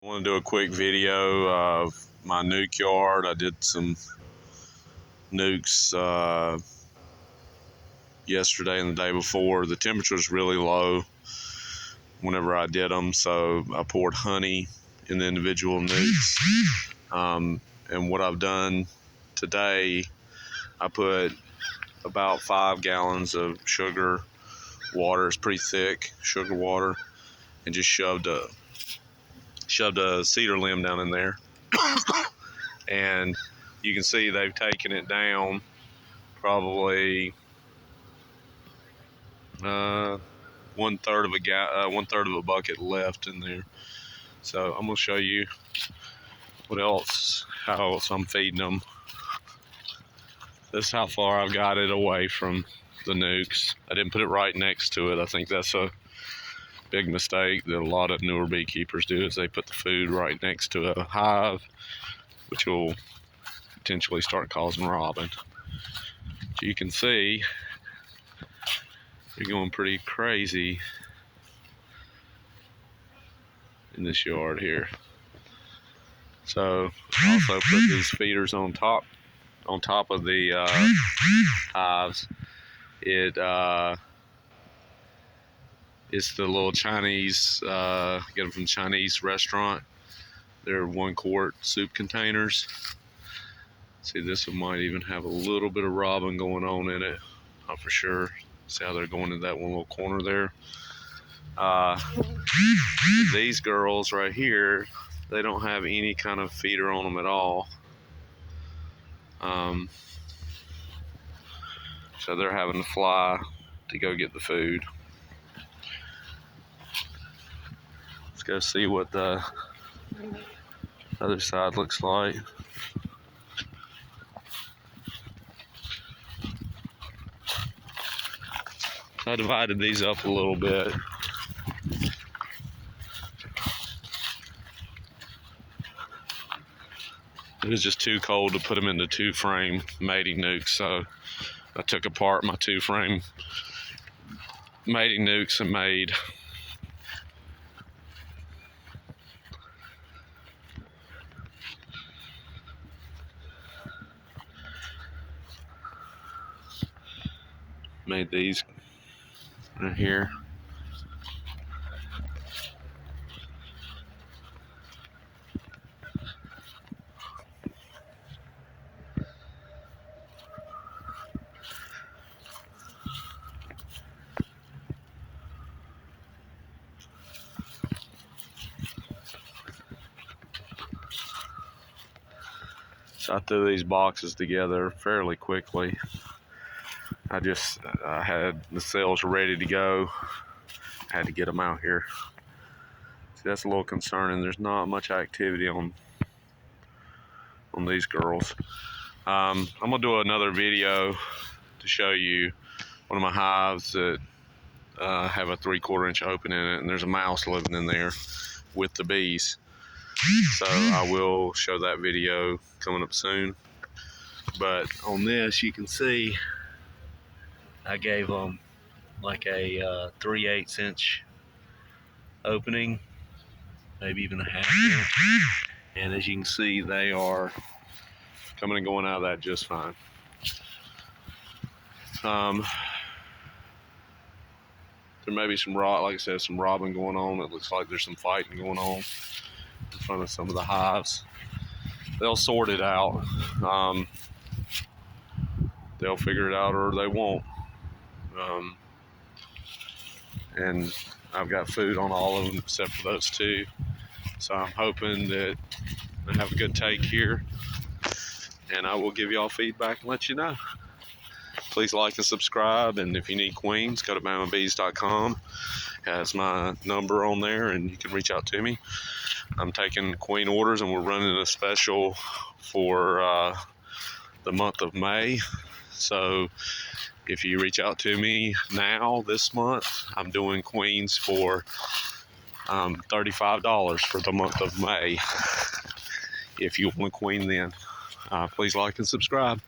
I want to do a quick video of my nuke yard. I did some nukes yesterday and the day before. The temperature was really low whenever I did them, so I poured honey in the individual nukes. And what I've done today, I put about 5 gallons of sugar water. It's pretty thick sugar water, and just shoved a cedar limb down in there. And you can see they've taken it down probably 1/3 of a bucket left in there. So I'm gonna show you how else I'm feeding them. This is how far I've got it away from the nukes. I didn't put it right next to it. I think that's a big mistake that a lot of newer beekeepers do, is they put the food right next to a hive, which will potentially start causing robbing. As you can see, they're going pretty crazy in this yard here. So I also put these feeders on top of the hives. It's the little Chinese, get them from Chinese restaurant. They're 1 quart soup containers. See, this one might even have a little bit of robbing going on in it. Not for sure. See how they're going in that one little corner there. These girls right here, they don't have any kind of feeder on them at all. So they're having to fly to go get the food. Let's go see what the other side looks like. I divided these up a little bit. It was just too cold to put them into 2-frame mating nukes, so I took apart my 2-frame mating nukes and made these right here. So I threw these boxes together fairly quickly. I had the cells ready to go. I had to get them out here. See, that's a little concerning. There's not much activity on these girls. I'm gonna do another video to show you one of my hives that have a 3/4 inch opening in it, and there's a mouse living in there with the bees. So I will show that video coming up soon. But on this, you can see I gave them like a 3/8 inch opening, maybe even a 1/2 inch. And as you can see, they are coming and going out of that just fine. There may be some like I said, some robbing going on. It looks like there's some fighting going on in front of some of the hives. They'll sort it out. They'll figure it out, or they won't. And I've got food on all of them except for those 2. So I'm hoping that I have a good take here, and I will give y'all feedback and let you know. Please like and subscribe, and if you need queens, go to bamabees.com. Has my number on there, and you can reach out to me. I'm taking queen orders, and we're running a special for the month of May. So if you reach out to me now this month, I'm doing queens for $35 for the month of May. If you want a queen then, please like and subscribe.